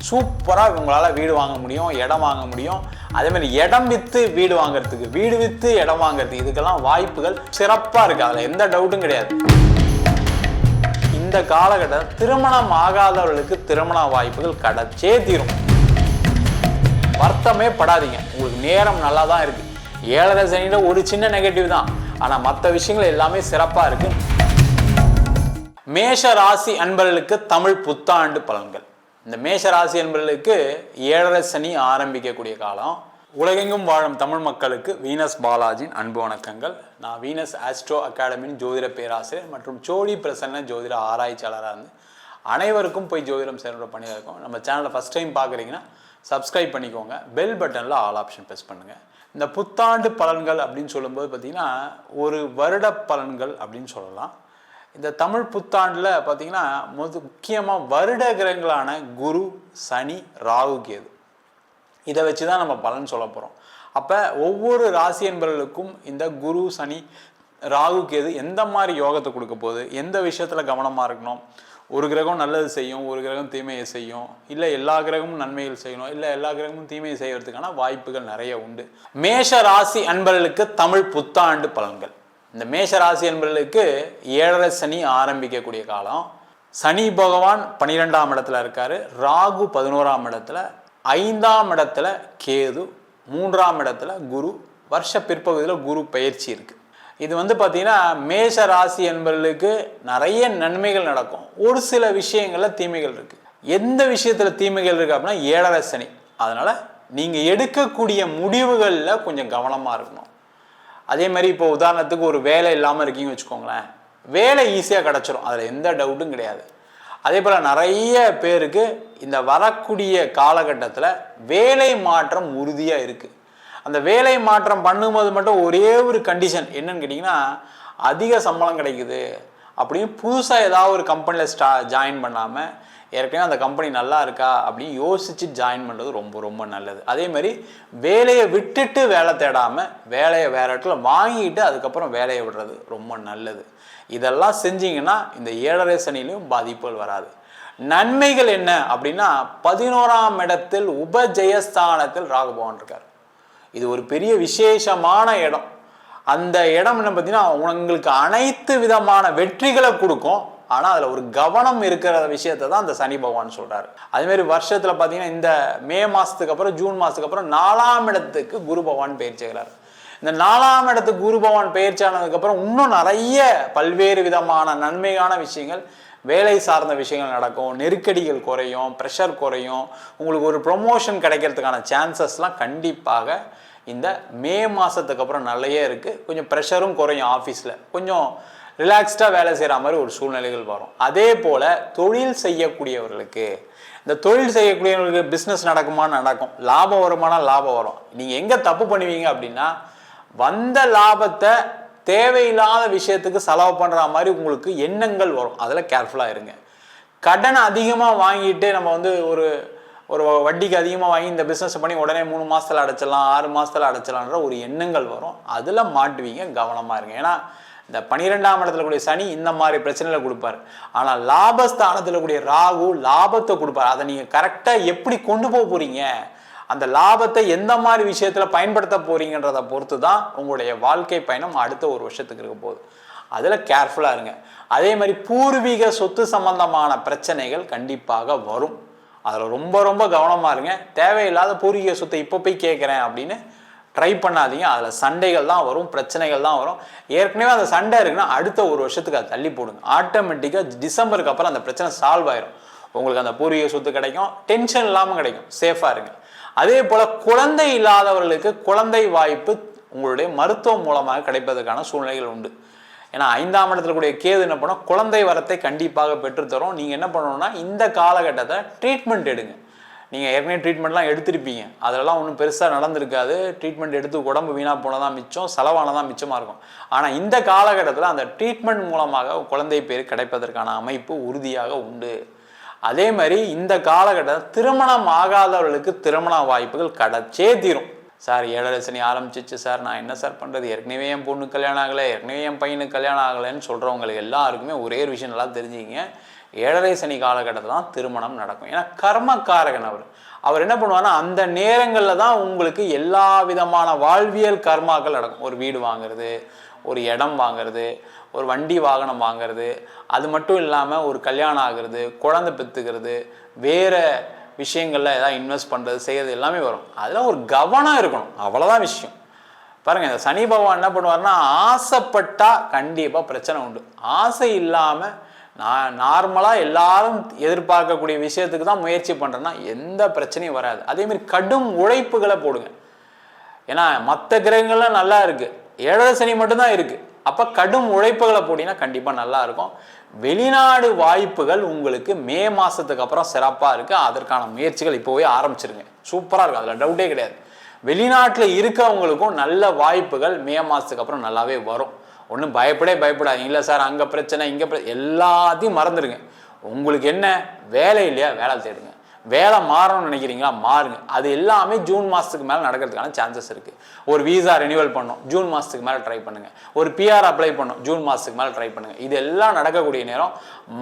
சூப்பராக உங்களால் வீடு வாங்க முடியும், இடம் வாங்க முடியும். அதேமாதிரி இடம் விற்று வீடு வாங்குறதுக்கு, வீடு விற்று இடம் வாங்குறதுக்கு இதுக்கெல்லாம் வாய்ப்புகள் சிறப்பாக இருக்குது. அதில் எந்த டவுட்டும் கிடையாது. இந்த காலகட்டம் திருமணம் ஆகாதவர்களுக்கு திருமண வாய்ப்புகள் கிடைச்சே தீரும். வருத்தமே படாதீங்க, உங்களுக்கு நேரம் நல்லா தான் இருக்குது. 7.5 சனியில் ஒரு சின்ன நெகட்டிவ் தான், ஆனால் மற்ற விஷயங்கள் எல்லாமே சிறப்பாக இருக்குது. மேஷ ராசி அன்பர்களுக்கு தமிழ் புத்தாண்டு பலன்கள். இந்த மேஷ ராசி அன்பர்களுக்கு 7.5 சனி ஆரம்பிக்கக்கூடிய காலம். உலகெங்கும் வாழும் தமிழ் மக்களுக்கு வீனஸ் பாலாஜியின் அன்பு வணக்கங்கள். நான் வீனஸ் ஆஸ்ட்ரோ அகாடமியின் ஜோதிட பேராசிரியர் மற்றும் சோழி பிரசன்ன ஜோதிட ஆராய்ச்சியாளராக இருந்து அனைவருக்கும் போய் ஜோதிடம் சேர்ந்த பண்ணியாக இருக்கும். நம்ம சேனலை ஃபஸ்ட் டைம் பார்க்குறீங்கன்னா சப்ஸ்கிரைப் பண்ணிக்கோங்க, பெல் பட்டனில் ஆல் ஆப்ஷன் ப்ரெஸ் பண்ணுங்கள். இந்த புத்தாண்டு பலன்கள் அப்படின்னு சொல்லும்போது பார்த்திங்கன்னா ஒரு வருட பலன்கள் அப்படின்னு சொல்லலாம். இந்த தமிழ் புத்தாண்டில் பார்த்திங்கன்னா முக்கியமாக வருட கிரகங்களான குரு, சனி, ராகு, கேது இதை வச்சு தான் நம்ம பலன் சொல்ல போகிறோம். அப்போ ஒவ்வொரு ராசி என்பவர்களுக்கும் இந்த குரு, சனி, ராகு, கேது எந்த மாதிரி யோகத்தை கொடுக்க போகுது, எந்த விஷயத்தில் கவனமாக இருக்கணும், ஒரு கிரகம் நல்லது செய்யும், ஒரு கிரகம் தீமையை செய்யும், இல்லை எல்லா கிரகமும் நன்மைகள் செய்யணும், இல்லை எல்லா கிரகமும் தீமையை செய்யறதுக்கான வாய்ப்புகள் நிறைய உண்டு. மேஷ ராசி அன்பர்களுக்கு தமிழ் புத்தாண்டு பலன்கள். இந்த மேஷ ராசி என்பவர்களுக்கு 7.5 சனி ஆரம்பிக்கக்கூடிய காலம். சனி பகவான் 12ஆம் இடத்துல இருக்காரு, ராகு 11ஆம் இடத்துல, 5ஆம் இடத்துல கேது, 3ஆம் இடத்துல குரு. வருஷ பிற்பகுதியில் குரு பயிற்சி இருக்கு. இது பார்த்தீங்கன்னா மேஷ ராசி என்பவர்களுக்கு நிறைய நன்மைகள் நடக்கும், ஒரு சில விஷயங்கள்ல தீமைகள் இருக்கு. எந்த விஷயத்துல தீமைகள் இருக்கு அப்படின்னா 7.5 சனி. அதனால நீங்க எடுக்கக்கூடிய முடிவுகளில் கொஞ்சம் கவனமா இருக்கணும். அதே மாதிரி இப்போ உதாரணத்துக்கு ஒரு வேலை இல்லாமல் இருக்கீங்கன்னு வச்சுக்கோங்களேன், வேலை ஈஸியாக கிடச்சிரும், அதில் எந்த டவுட்டும் கிடையாது. அதே போல் நிறைய பேருக்கு இந்த வரக்கூடிய காலகட்டத்தில் வேலை மாற்றம் உறுதியாக இருக்குது. அந்த வேலை மாற்றம் பண்ணும்போது மட்டும் ஒரே ஒரு கண்டிஷன் என்னன்னு கேட்டிங்கன்னா, அதிக சம்பளம் கிடைக்குது அப்படின்னு புதுசாக ஏதாவது ஒரு கம்பெனியில் ஜாயின் பண்ணாமல் ஏற்கனவே அந்த கம்பெனி நல்லா இருக்கா அப்படின்னு யோசிச்சு ஜாயின் பண்ணுறது ரொம்ப ரொம்ப நல்லது. அதே மாதிரி வேலையை விட்டுட்டு வேலை தேடாமல் வேலையை வேற இடத்துல வாங்கிட்டு அதுக்கப்புறம் வேலையை விடுறது ரொம்ப நல்லது. இதெல்லாம் செஞ்சீங்கன்னா இந்த 7.5 சனிலையும் பாதிப்புகள் வராது. நன்மைகள் என்ன அப்படின்னா 11ஆம் இடத்தில் உபஜெயஸ்தானத்தில் ராகு பகவான் இருக்கார். இது ஒரு பெரிய விசேஷமான இடம். அந்த இடம் என்ன பார்த்தீங்கன்னா உங்களுக்கு அனைத்து விதமான வெற்றிகளை கொடுக்கும். ஆனால் அதில் ஒரு கவனம் இருக்கிற விஷயத்தை தான் அந்த சனி பகவான் சொல்கிறார். அதேமாதிரி வருஷத்தில் பார்த்தீங்கன்னா இந்த மே மாதத்துக்கு அப்புறம் ஜூன் மாதத்துக்கு அப்புறம் 4ஆம் இடத்துக்கு குரு பகவான் பயிற்சி ஆகிறார். இந்த 4ஆம் இடத்துக்கு குரு பகவான் பயிற்சி ஆனதுக்கப்புறம் இன்னும் நிறைய பல்வேறு விதமான நன்மையான விஷயங்கள், வேலை சார்ந்த விஷயங்கள் நடக்கும், நெருக்கடிகள் குறையும், ப்ரெஷர் குறையும், உங்களுக்கு ஒரு ப்ரொமோஷன் கிடைக்கிறதுக்கான சான்சஸ்லாம் கண்டிப்பாக இந்த மே மாதத்துக்கு அப்புறம் நல்லையே இருக்குது. கொஞ்சம் ப்ரெஷரும் குறையும், ஆஃபீஸில் கொஞ்சம் ரிலாக்ஸ்டாக வேலை செய்கிற மாதிரி ஒரு சூழ்நிலைகள் வரும். அதே போல் தொழில் செய்யக்கூடியவர்களுக்கு, இந்த தொழில் செய்யக்கூடியவர்களுக்கு பிஸ்னஸ் நடக்குமான்னு நடக்கும், லாபம் வருமானா லாபம் வரும். நீங்கள் எங்கே தப்பு பண்ணுவீங்க அப்படின்னா வந்த லாபத்தை தேவையில்லாத விஷயத்துக்கு செலவு பண்ணுற மாதிரி உங்களுக்கு எண்ணங்கள் வரும். அதில் கேர்ஃபுல்லாக இருங்க. கடன் அதிகமாக வாங்கிட்டு நம்ம ஒரு வட்டிக்கு அதிகமாக வாங்கி இந்த பிஸ்னஸ் பண்ணி உடனே 3 மாதத்தில் அடைச்சிடலாம், 6 மாதத்தில் அடைச்சிடலான்ற ஒரு எண்ணங்கள் வரும். அதில் மாட்டுவீங்க, கவனமாக இருங்க. ஏன்னா இந்த 12ஆம் இடத்துல கூடிய சனி இந்த மாதிரி பிரச்சனைகளை கொடுப்பார். ஆனால் லாபஸ்தானத்தில் கூடிய ராகு லாபத்தை கொடுப்பார். அதை நீங்கள் கரெக்டாக எப்படி கொண்டு போக போகிறீங்க, அந்த லாபத்தை எந்த மாதிரி விஷயத்தில் பயன்படுத்த போகிறீங்கன்றதை பொறுத்து தான் உங்களுடைய வாழ்க்கை பயணம் அடுத்த ஒரு வருஷத்துக்கு இருக்க போகுது. அதில் கேர்ஃபுல்லாக இருங்க. அதே மாதிரி பூர்வீக சொத்து சம்பந்தமான பிரச்சனைகள் கண்டிப்பாக வரும். அதில் ரொம்ப ரொம்ப கவனமாக இருங்க. தேவையில்லாத பூர்வீக சொத்தை இப்போ போய் கேட்குறேன் அப்படின்னு ட்ரை பண்ணாதீங்க. அதில் சண்டைகள் தான் வரும், பிரச்சனைகள் தான் வரும். ஏற்கனவே அந்த சண்டை இருக்குன்னா அடுத்த ஒரு வருஷத்துக்கு அதை தள்ளி போடுங்க. ஆட்டோமேட்டிக்காக டிசம்பருக்கு அப்புறம் அந்த பிரச்சனை சால்வ் ஆயிரும். உங்களுக்கு அந்த பூர்வீக சொத்து கிடைக்கும், டென்ஷன் இல்லாமல் கிடைக்கும். சேஃபாக இருங்க. அதே போல் குழந்தை இல்லாதவர்களுக்கு குழந்தை வாய்ப்பு உங்களுடைய மருத்துவம் மூலமாக கிடைப்பதற்கான சூழ்நிலைகள் உண்டு. ஏன்னா 5ஆம் இடத்துல கூடிய கேது என்ன பண்ணோம், குழந்தை வரத்தை கண்டிப்பாக பெற்றுத்தரும். நீங்கள் என்ன பண்ணணும்னா இந்த காலகட்டத்தை ட்ரீட்மெண்ட் எடுங்க. நீங்கள் ஏற்கனவே ட்ரீட்மெண்ட்லாம் எடுத்திருப்பீங்க, அதெல்லாம் ஒன்றும் பெருசாக நடந்திருக்காது. ட்ரீட்மெண்ட் எடுத்து உடம்பு வீணாக போனதான் மிச்சம், செலவானதான் மிச்சமாக இருக்கும். ஆனால் இந்த காலகட்டத்தில் அந்த ட்ரீட்மெண்ட் மூலமாக குழந்தை பேர் கிடைப்பதற்கான அமைப்பு உறுதியாக உண்டு. அதே மாதிரி இந்த காலகட்டத்தில் திருமணம் ஆகாதவர்களுக்கு திருமண வாய்ப்புகள் கிடைச்சே தீரும். சார் 7.5 சனி ஆரம்பிச்சிச்சு சார், நான் என்ன சார் பண்ணுறது, ஏற்கனவே என் பொண்ணு கல்யாணம் ஆகலை, ஏற்கனவே என் பையனுக்கு கல்யாணம் ஆகலைன்னு சொல்கிறவங்களுக்கு எல்லாருக்குமே ஒரே ஒரு விஷயம் நல்லா தெரிஞ்சுக்கிங்க. ஏழரை சனி காலகட்டத்தில் தான் திருமணம் நடக்கும். ஏன்னா கர்மக்காரகன் அவர் என்ன பண்ணுவார்னா அந்த நேரங்களில் தான் உங்களுக்கு எல்லா விதமான வாழ்வியல் கர்மாக்கள் நடக்கும். ஒரு வீடு வாங்குறது, ஒரு இடம் வாங்கிறது, ஒரு வண்டி வாகனம் வாங்கிறது, அது மட்டும் இல்லாமல் ஒரு கல்யாணம் ஆகிறது, குழந்தை பெற்றுக்கிறது, வேறு விஷயங்களில் ஏதாவது இன்வெஸ்ட் பண்ணுறது செய்கிறது எல்லாமே வரும். அதில் ஒரு கவனம் இருக்கணும், அவ்வளோதான் விஷயம். பாருங்கள், இந்த சனி பகவான் என்ன பண்ணுவார்னா ஆசைப்பட்டால் கண்டிப்பாக பிரச்சனை உண்டு. ஆசை இல்லாமல் நான் நார்மலாக எல்லாரும் எதிர்பார்க்கக்கூடிய விஷயத்துக்கு தான் முயற்சி பண்ணுறேன்னா எந்த பிரச்சனையும் வராது. அதேமாதிரி கடும் உழைப்புகளை போடுங்க. ஏன்னா மற்ற கிரகங்கள்லாம் நல்லா இருக்குது, ஏழரை சனி மட்டும்தான் இருக்குது. அப்போ கடும் உழைப்புகளை போட்டிங்கன்னா கண்டிப்பாக நல்லா இருக்கும். வெளிநாடு வாய்ப்புகள் உங்களுக்கு மே மாதத்துக்கு அப்புறம் சிறப்பாக இருக்குது. அதற்கான முயற்சிகள் இப்போவே ஆரம்பிச்சிருங்க. சூப்பராக இருக்கும், அதில் டவுட்டே கிடையாது. வெளிநாட்டில் இருக்கவங்களுக்கும் நல்ல வாய்ப்புகள் மே மாதத்துக்கு அப்புறம் நல்லாவே வரும். ஒன்றும் பயப்படாதீங்க. இல்லை சார் அங்கே பிரச்சனை இங்கே எல்லாத்தையும் மறந்துடுங்க. உங்களுக்கு என்ன வேலை இல்லையா, வேலை தேடுங்க. வேலை மாறணும்னு நினைக்கிறீங்களா, மாறுங்க. அது எல்லாமே ஜூன் மாதத்துக்கு மேலே நடக்கிறதுக்கான சான்சஸ் இருக்குது. ஒரு வீசா ரெனியூவல் பண்ணோம், ஜூன் மாதத்துக்கு மேலே ட்ரை பண்ணுங்கள். ஒரு பிஆர் அப்ளை பண்ணோம், ஜூன் மாதத்துக்கு மேலே ட்ரை பண்ணுங்கள். இது எல்லாம் நடக்கக்கூடிய நேரம்.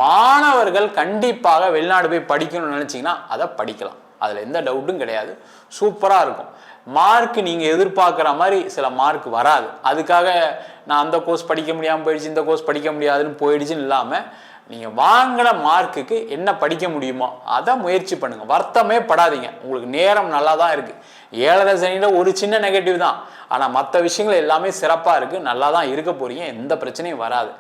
மாணவர்கள் கண்டிப்பாக வெளிநாடு போய் படிக்கணும்னு நினச்சிங்கன்னா அதை படிக்கலாம், அதில் எந்த டவுட்டும் கிடையாது. சூப்பராக இருக்கும். மார்க் நீங்கள் எதிர்பார்க்குற மாதிரி சில மார்க் வராது. அதுக்காக நான் அந்த கோர்ஸ் படிக்க முடியாமல் போயிடுச்சு, இந்த கோர்ஸ் படிக்க முடியாதுன்னு போயிடுச்சுன்னு இல்லாமல் நீங்கள் வாங்கின மார்க்குக்கு என்ன படிக்க முடியுமோ அதை முயற்சி பண்ணுங்கள். வருத்தமே படாதீங்க. உங்களுக்கு நேரம் நல்லா தான் இருக்குது. ஏழரை சனியில் ஒரு சின்ன நெகட்டிவ் தான், ஆனால் மற்ற விஷயங்கள் எல்லாமே சிறப்பாக இருக்குது, நல்லா தான் இருக்க போகிறீங்க, எந்த பிரச்சனையும் வராது.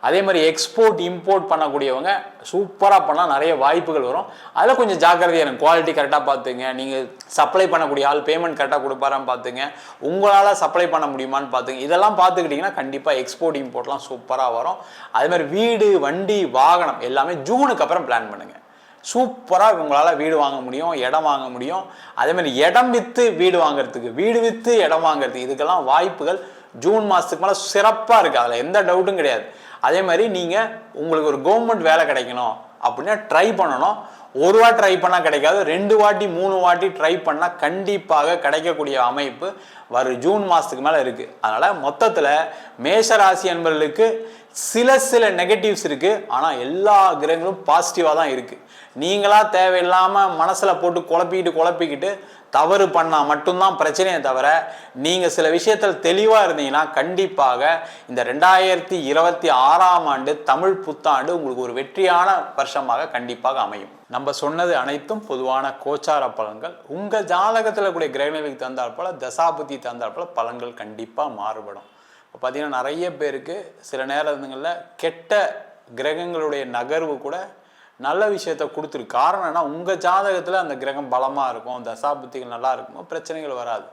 அதே மாதிரி எக்ஸ்போர்ட் இம்போர்ட் பண்ணக்கூடியவங்க சூப்பராக பண்ணால் நிறைய வாய்ப்புகள் வரும். அதில் கொஞ்சம் ஜாக்கிரதையாக இருக்கும். குவாலிட்டி கரெக்டாக பார்த்துங்க. நீங்கள் சப்ளை பண்ணக்கூடிய ஆள் பேமெண்ட் கரெக்டாக கொடுப்பாரான்னு பார்த்துங்க. உங்களால் சப்ளை பண்ண முடியுமான்னு பார்த்துங்க. இதெல்லாம் பார்த்துக்கிட்டிங்கன்னா கண்டிப்பாக எக்ஸ்போர்ட் இம்போர்ட்லாம் சூப்பராக வரும். அதே மாதிரி வீடு, வண்டி, வாகனம் எல்லாமே ஜூனுக்கு அப்புறம் பிளான் பண்ணுங்கள். சூப்பராக உங்களால் வீடு வாங்க முடியும், இடம் வாங்க முடியும். அதேமாதிரி இடம் விற்று வீடு வாங்குறதுக்கு, வீடு விற்று இடம் வாங்குறதுக்கு, இதுக்கெல்லாம் வாய்ப்புகள் ஜூன் மாதத்துக்கு மேலே சிறப்பாக இருக்குது. அதில் எந்த டவுட்டும் கிடையாது. அதே மாதிரி நீங்கள் உங்களுக்கு ஒரு கவர்மெண்ட் வேலை கிடைக்கணும் அப்படின்னா ட்ரை பண்ணணும். ஒரு வாட்டி ட்ரை பண்ணால் கிடைக்காது, 2 வாட்டி 3 வாட்டி ட்ரை பண்ணால் கண்டிப்பாக கிடைக்கக்கூடிய அமைப்பு வரும் ஜூன் மாதத்துக்கு மேலே இருக்குது. அதனால் மொத்தத்தில் மேஷராசி என்பவர்களுக்கு சில நெகட்டிவ்ஸ் இருக்குது, ஆனால் எல்லா கிரகங்களும் பாசிட்டிவாக தான் இருக்குது. நீங்களாக தேவையில்லாமல் மனசில் போட்டு குழப்பிக்கிட்டு தவறு பண்ணால் மட்டும்தான் பிரச்சனையை தவிர நீங்கள் சில விஷயத்தில் தெளிவாக இருந்தீங்கன்னா கண்டிப்பாக இந்த 2026ஆம் ஆண்டு தமிழ் புத்தாண்டு உங்களுக்கு ஒரு வெற்றியான வருஷமாக கண்டிப்பாக அமையும். நம்ம சொன்னது அனைத்தும் பொதுவான கோச்சார பலன்கள். உங்கள் ஜாதகத்தில் கூடிய கிரகநிலைக்கு தந்தால் போல, தசாபுத்தி தந்தால் போல பலன்கள் கண்டிப்பாக மாறுபடும். இப்போ பார்த்தீங்கன்னா நிறைய பேருக்கு சில நேரங்களில் கெட்ட கிரகங்களுடைய நகர்வு கூட நல்ல விஷயத்த கொடுத்துருக்கு. காரணம் என்ன, உங்கள் ஜாதகத்தில் அந்த கிரகம் பலமாக இருக்கும், தசாபுத்திகள் நல்லா இருக்கும், பிரச்சனைகள் வராது.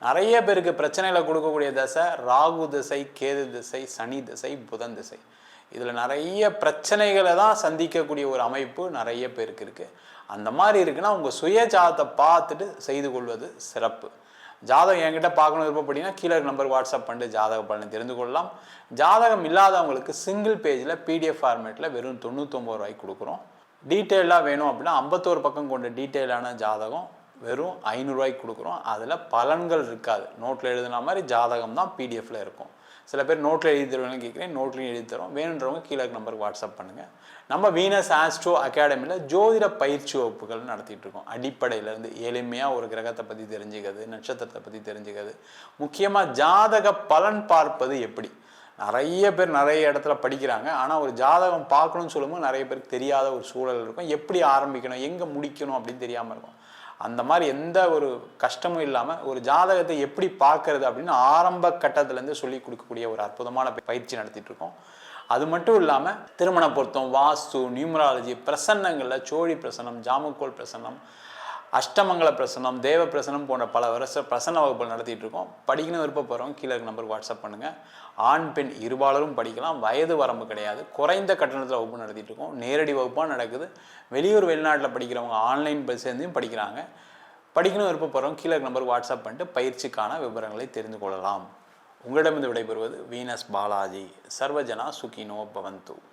நிறைய பேருக்கு பிரச்சனைகளை கொடுக்கக்கூடிய தசை ராகு திசை, கேது திசை, சனி திசை, புதன் திசை. இதில் நிறைய பிரச்சனைகளை தான் சந்திக்கக்கூடிய ஒரு அமைப்பு நிறைய பேருக்கு இருக்குது. அந்த மாதிரி இருக்குன்னா உங்கள் சுய ஜாதகத்தை பார்த்துட்டு செய்து கொள்வது சிறப்பு. ஜாதகம் என்கிட்ட பார்க்கணும் விருப்பப்பட்டீங்கன்னா கீழே நம்பருக்கு வாட்ஸ்அப் பண்ணிட்டு ஜாதக பலனை தெரிந்து கொள்ளலாம். ஜாதகம் இல்லாதவங்களுக்கு சிங்கிள் பேஜில் பிடிஎஃப் ஃபார்மேட்டில் வெறும் 99 ரூபாய்க்கு கொடுக்குறோம். டீட்டெயிலாக வேணும் அப்படின்னா 51 பக்கம் கொண்ட டீட்டெயிலான ஜாதகம் வெறும் 500 ரூபாய்க்கு கொடுக்குறோம். அதில் பலன்கள் இருக்காது, நோட்டில் எழுதுன மாதிரி ஜாதகம் தான் பிடிஎஃப்ல இருக்கும். சில பேர் நோட்டில் எழுதி தருவாங்க கேட்குறேன், நோட்லையும் எழுதி தரோம். வேணுன்றவங்க கீழே நம்பருக்கு வாட்ஸ்அப் பண்ணுங்கள். நம்ம வீனஸ் ஆஸ்ட்ரோ அகாடமியில் ஜோதிட பயிற்சி வகுப்புகள் நடத்திட்டு இருக்கோம். அடிப்படையிலேருந்து எளிமையாக ஒரு கிரகத்தை பற்றி தெரிஞ்சுக்கிறது, நட்சத்திரத்தை பற்றி தெரிஞ்சுக்கிறது, முக்கியமாக ஜாதக பலன் பார்ப்பது எப்படி. நிறைய பேர் நிறைய இடத்துல படிக்கிறாங்க, ஆனால் ஒரு ஜாதகம் பார்க்கணும்னு சொல்லும்போது நிறைய பேருக்கு தெரியாத ஒரு சூழல் இருக்கும். எப்படி ஆரம்பிக்கணும், எங்கே முடிக்கணும் அப்படின்னு தெரியாமல் இருக்கும். அந்த மாதிரி எந்த ஒரு கஷ்டமும் இல்லாமல் ஒரு ஜாதகத்தை எப்படி பார்க்கறது அப்படின்னு ஆரம்ப கட்டத்திலேருந்து சொல்லி கொடுக்கக்கூடிய ஒரு அற்புதமான பயிற்சி நடத்திட்டு இருக்கோம். அது மட்டும் இல்லாமல் திருமண பொருத்தம், வாஸ்து, நியூமராலஜி, பிரசன்னங்களில் சோழி பிரசன்னம், ஜாமுக்கோல் பிரசன்னம், அஷ்டமங்கல பிரசன்னம், தேவ பிரசன்னம் போன்ற பல வருஷ பிரசன்ன வகுப்புகள் நடத்திட்டு இருக்கோம். படிக்கணும் விருப்பப்படுறவங்க கீழே நம்பருக்கு வாட்ஸ்அப் பண்ணுங்கள். ஆண் பெண் இருபாலரும் படிக்கலாம், வயது வரம்பு கிடையாது. குறைந்த கட்டணத்தில் வகுப்பு நடத்திட்டு இருக்கோம். நேரடி வகுப்பாக நடக்குது. வெளியூர் வெளிநாட்டில் படிக்கிறவங்க ஆன்லைன் சேர்ந்தும் படிக்கிறாங்க. படிக்கணும் விருப்பப்படுறவங்க கீழே நம்பருக்கு வாட்ஸ்அப் பண்ணிட்டு பயிற்சிக்கான விவரங்களை தெரிந்து கொள்ளலாம். உங்களிடமிருந்து விடைபெறுவது வீனஸ் பாலாஜி. சர்வஜனா சுகினோ பவந்து.